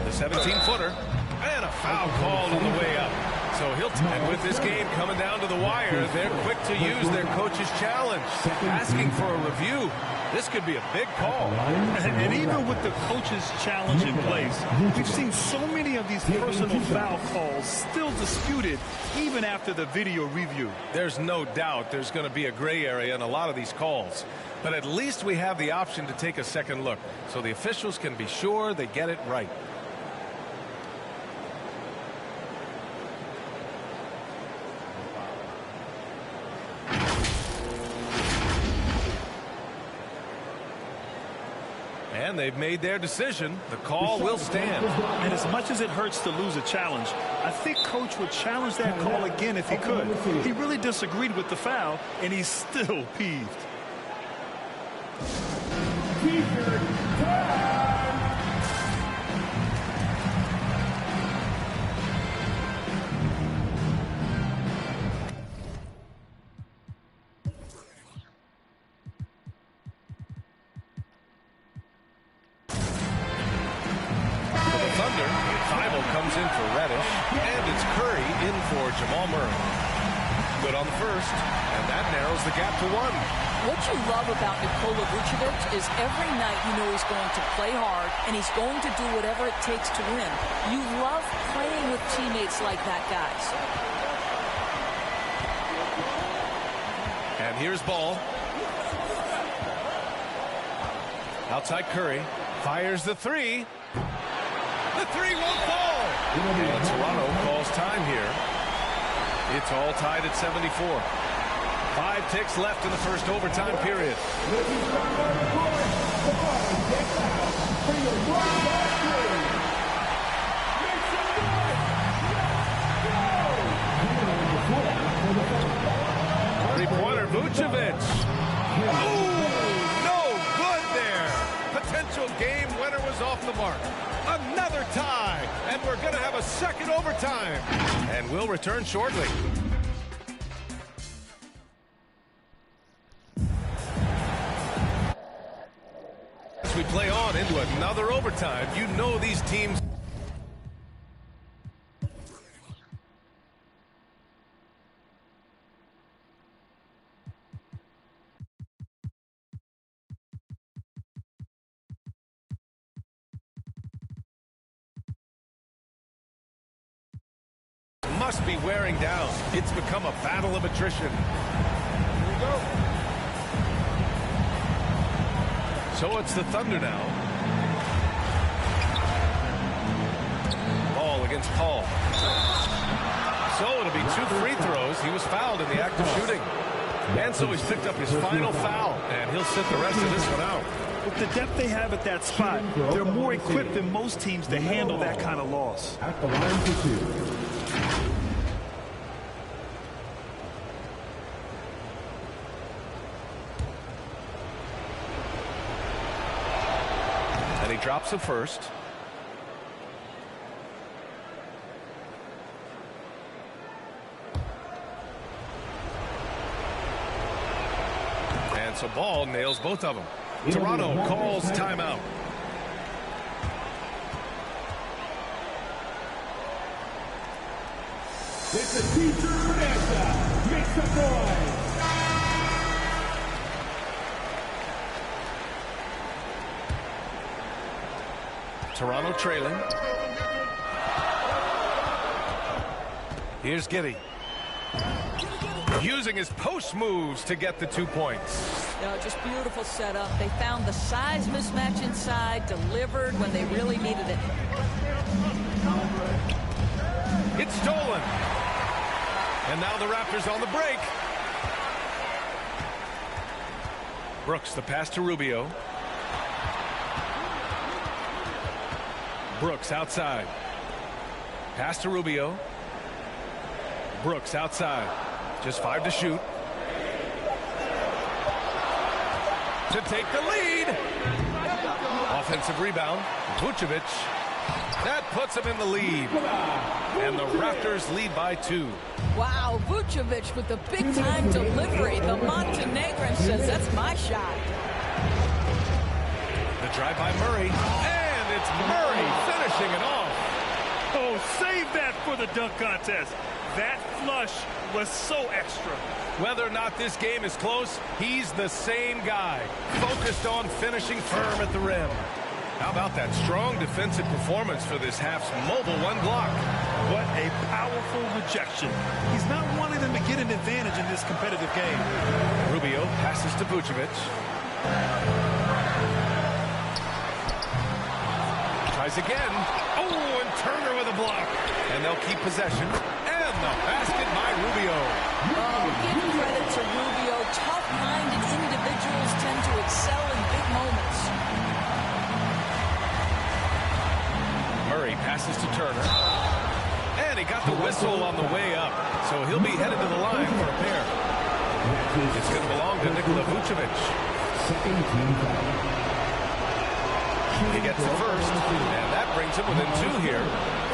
The 17-footer. And a foul called on the way up. So and with this game coming down to the wire, they're quick to use their coach's challenge. Asking for a review. This could be a big call. And even with the coach's challenge in place, we've seen so many of these personal foul calls still disputed even after the video review. There's no doubt there's going to be a gray area in a lot of these calls. But at least we have the option to take a second look so the officials can be sure they get it right. And they've made their decision. The call will stand. And as much as it hurts to lose a challenge, I think Coach would challenge that call again if he could. He really disagreed with the foul, and he's still peeved. Comes in for Reddish, and it's Curry in for Jamal Murray. Good on the first, and that narrows the gap to 1. What you love about Nikola Vucevic is every night you know he's going to play hard, and he's going to do whatever it takes to win. You love playing with teammates like that, guys. And here's Ball. Outside Curry. Fires the three. The three won't fall. And Toronto calls time here. It's all tied at 74. 5 ticks left in the first overtime period. Three-pointer, Vucevic. Ooh, no good there. Potential game winner was off the mark. Another tie, and we're going to have a second overtime. And we'll return shortly. As we play on into another overtime, you know these teams must be wearing down. It's become a battle of attrition. Here we go. So it's the Thunder now. Ball against Paul. So it'll be 2 free throws. He was fouled in the act of shooting. And so he's picked up his final foul, and he'll sit the rest of this one out. With the depth they have at that spot, they're more equipped than most teams to handle that kind of loss. At the line for 2. And he drops the first. And so Ball nails both of them. Toronto calls timeout. It's the C3 Raptors. Make some noise. Toronto trailing. Here's Giddey. Using his post moves to get the 2 points. Just beautiful setup. They found the size mismatch inside, delivered when they really needed it. It's stolen. And now the Raptors on the break. Brooks, the pass to Rubio. Brooks outside. Pass to Rubio. Brooks outside. Just 5 to shoot. to take the lead. Offensive rebound. Vucevic. That puts him in the lead. And the Raptors lead by 2. Wow, Vucevic with the big-time delivery. The Montenegrin says, that's my shot. The drive by Murray. And it's Murray finishing it off. Oh, save that for the dunk contest. That flush was so extra. Whether or not this game is close, he's the same guy, focused on finishing firm at the rim. How about that strong defensive performance for this half's mobile one block? What a powerful rejection. He's not wanting them to get an advantage in this competitive game. Rubio passes to Vucevic. Tries again. Oh, and Turner with a block. And they'll keep possession. And the basket by Rubio. Oh, give credit to Rubio. Tough-minded individuals tend to excel in big moments. Murray passes to Turner. And he got the whistle on the way up. So he'll be headed to the line for a pair. It's going to belong to Nikola Vucevic. He gets the first, and that brings him within 2 here.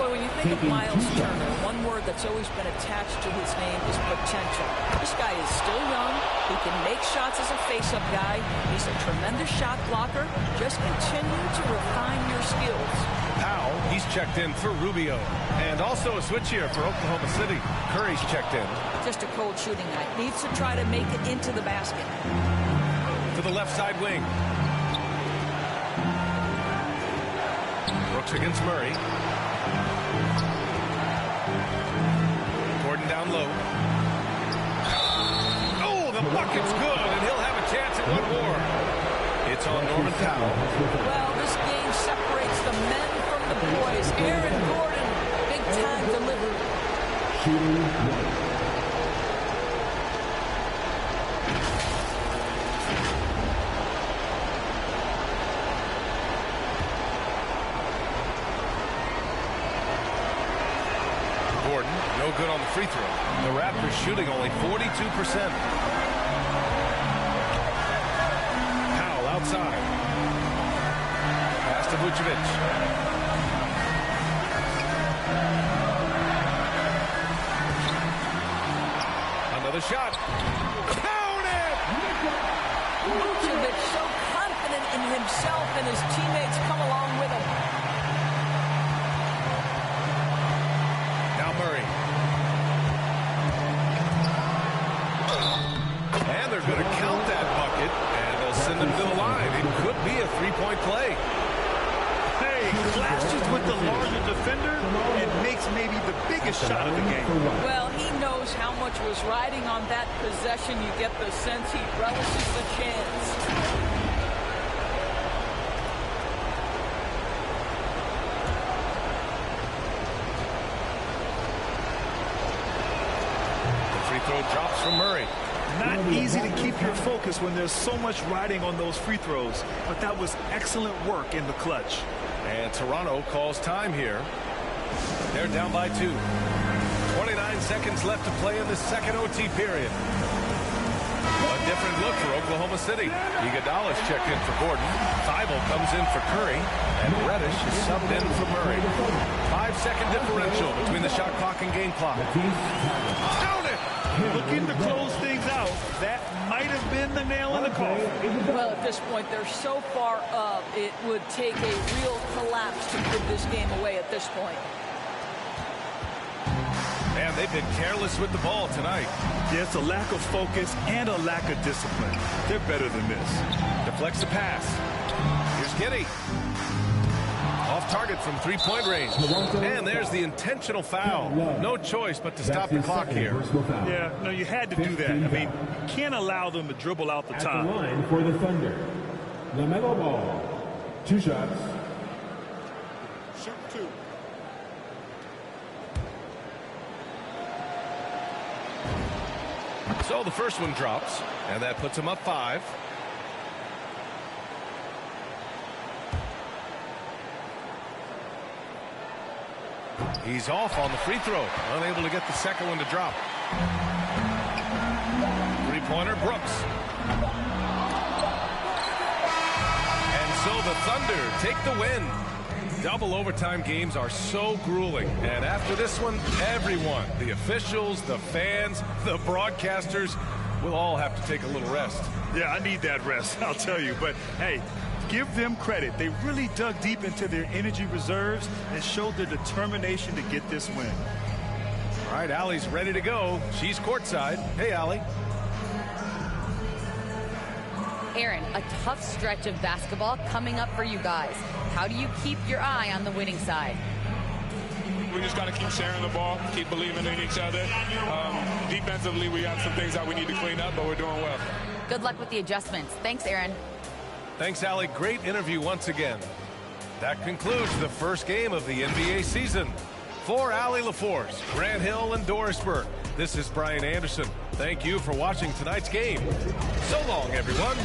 Boy, when you think of Miles Turner, one word that's always been attached to his name is potential. This guy is still young. He can make shots as a face-up guy. He's a tremendous shot blocker. Just continue to refine your skills. Powell, he's checked in for Rubio. And also a switch here for Oklahoma City. Curry's checked in. Just a cold shooting night. Needs to try to make it into the basket. To the left side wing. Brooks against Murray. Gordon down low. Oh, the bucket's good, and he'll have a chance at one more. It's on Norman Powell. Well, this game separates the men from the boys. Aaron Gordon, big-time delivery. Gordon, no good on the free throw. The Raptors shooting only 42%. Powell outside. Pass to Vucevic. Another shot. Count it! Vucevic so confident in himself, and his teammates come along with him. Murray. And they're going to count that bucket, and they'll send him to the line. It could be a three-point play. Hey, clashes with the larger defender and makes maybe the biggest shot of the game. Well, he knows how much was riding on that possession. You get the sense he relishes the chance. Throw drops from Murray. Not easy to keep your focus when there's so much riding on those free throws, but that was excellent work in the clutch. And Toronto calls time here. They're down by 2. 29 seconds left to play in the second OT period. A different look for Oklahoma City. Iguodala's checked in for Gordon. Thibault comes in for Curry. And Reddish is subbed in for Murray. 5-second differential between the shot clock and game clock. Count it! Looking to close things out. That might have been the nail in the coffin. Well, at this point, they're so far up, it would take a real collapse to put this game away at this point. Man, they've been careless with the ball tonight. Yeah, it's a lack of focus and a lack of discipline. They're better than this. Deflects the pass. Here's Giddey. Off target from three-point range. And there's the intentional foul. No choice but to stop the clock here. Yeah, no, you had to do that. I mean, you can't allow them to dribble out the top. At the line for the Thunder, LaMelo Ball. 2 shots. Shoot 2. So the first one drops, and that puts him up 5. He's off on the free throw, unable to get the second one to drop. Three-pointer, Brooks. The Thunder take the win. Double overtime games are so grueling. And after this one, everyone, the officials, the fans, the broadcasters, will all have to take a little rest. Yeah, I need that rest, I'll tell you. But, hey, give them credit. They really dug deep into their energy reserves and showed their determination to get this win. All right, Allie's ready to go. She's courtside. Hey, Allie. Aaron, a tough stretch of basketball coming up for you guys. How do you keep your eye on the winning side? We just got to keep sharing the ball, keep believing in each other. Defensively, we have some things that we need to clean up, but we're doing well. Good luck with the adjustments. Thanks, Aaron. Thanks, Allie. Great interview once again. That concludes the first game of the NBA season. For Allie LaForce, Grant Hill, and Doris Burke, this is Brian Anderson. Thank you for watching tonight's game. So long, everyone.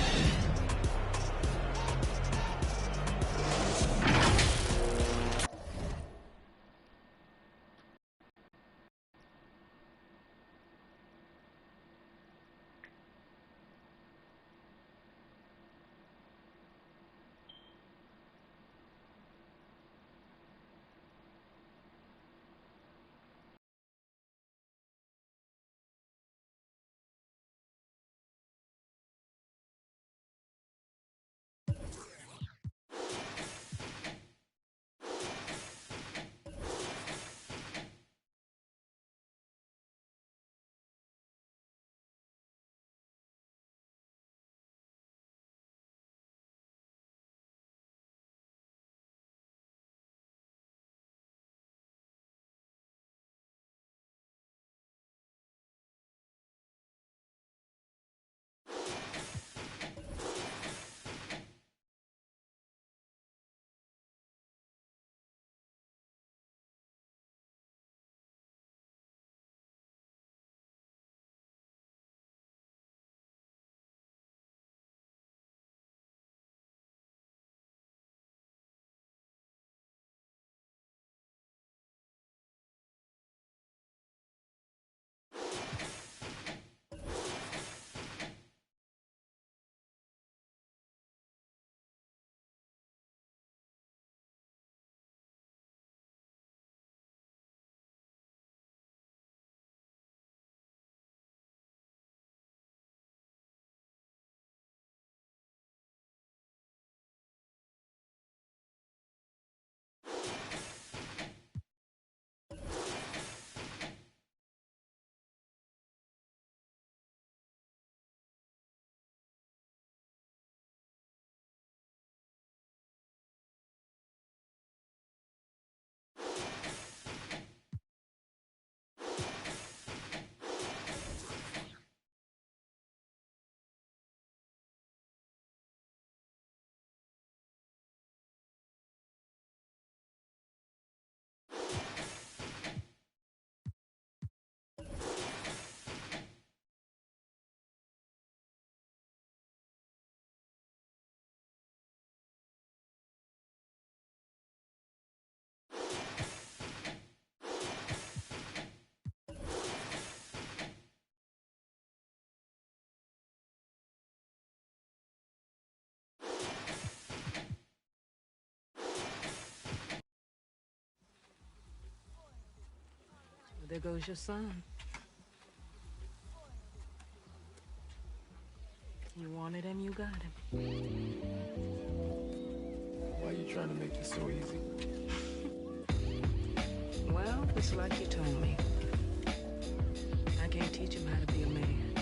There goes your son. You wanted him, you got him. Why are you trying to make this so easy? Well, it's like you told me. I can't teach him how to be a man.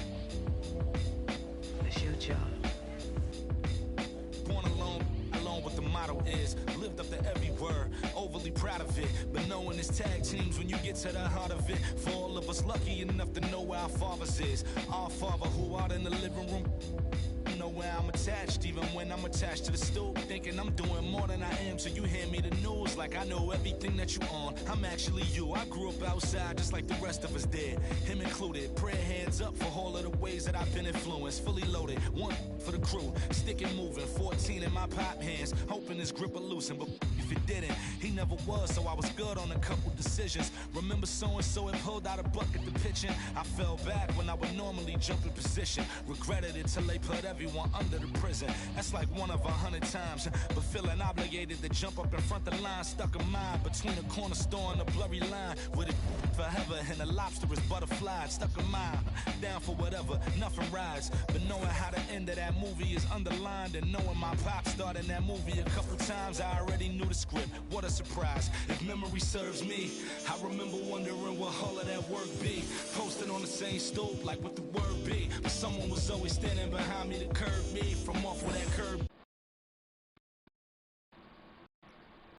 It's your job. Born alone what the motto is. Lived up to every word, overly proud of it. But knowing it's tag teams when you get to the heart of it. For all of us lucky enough to know where our fathers is. Our father who out in the living room. Know where I'm attached, even when I'm attached to the stool. Thinking I'm doing more than I am, so you hand me the news like I know everything that you on. I'm actually you. I grew up outside just like the rest of us did, him included. Prayer hands up for all of the ways that I've been influenced. Fully loaded, one for the crew, sticking moving. 14 in my pop hands, hoping his grip will loosen, but if it didn't, he never was. So I was good on a couple decisions. Remember so-and-so had pulled out a bucket to pitching. I fell back when I would normally jump in position. Regretted it till they put everyone everyone under the prison. That's like 1 of 100 times. But feeling obligated to jump up in front the line, stuck in mind between the corner store and the blurry line. With it forever and the lobster is butterfly. Stuck in mind, down for whatever, nothing rides. But knowing how the end of that movie is underlined, and knowing my pop starred in that movie a couple times, I already knew the script. What a surprise. If memory serves me, I remember wondering what all of that work be. Posted on the same stoop, like what the word be. But someone was always standing behind me to curb me from off where that curb.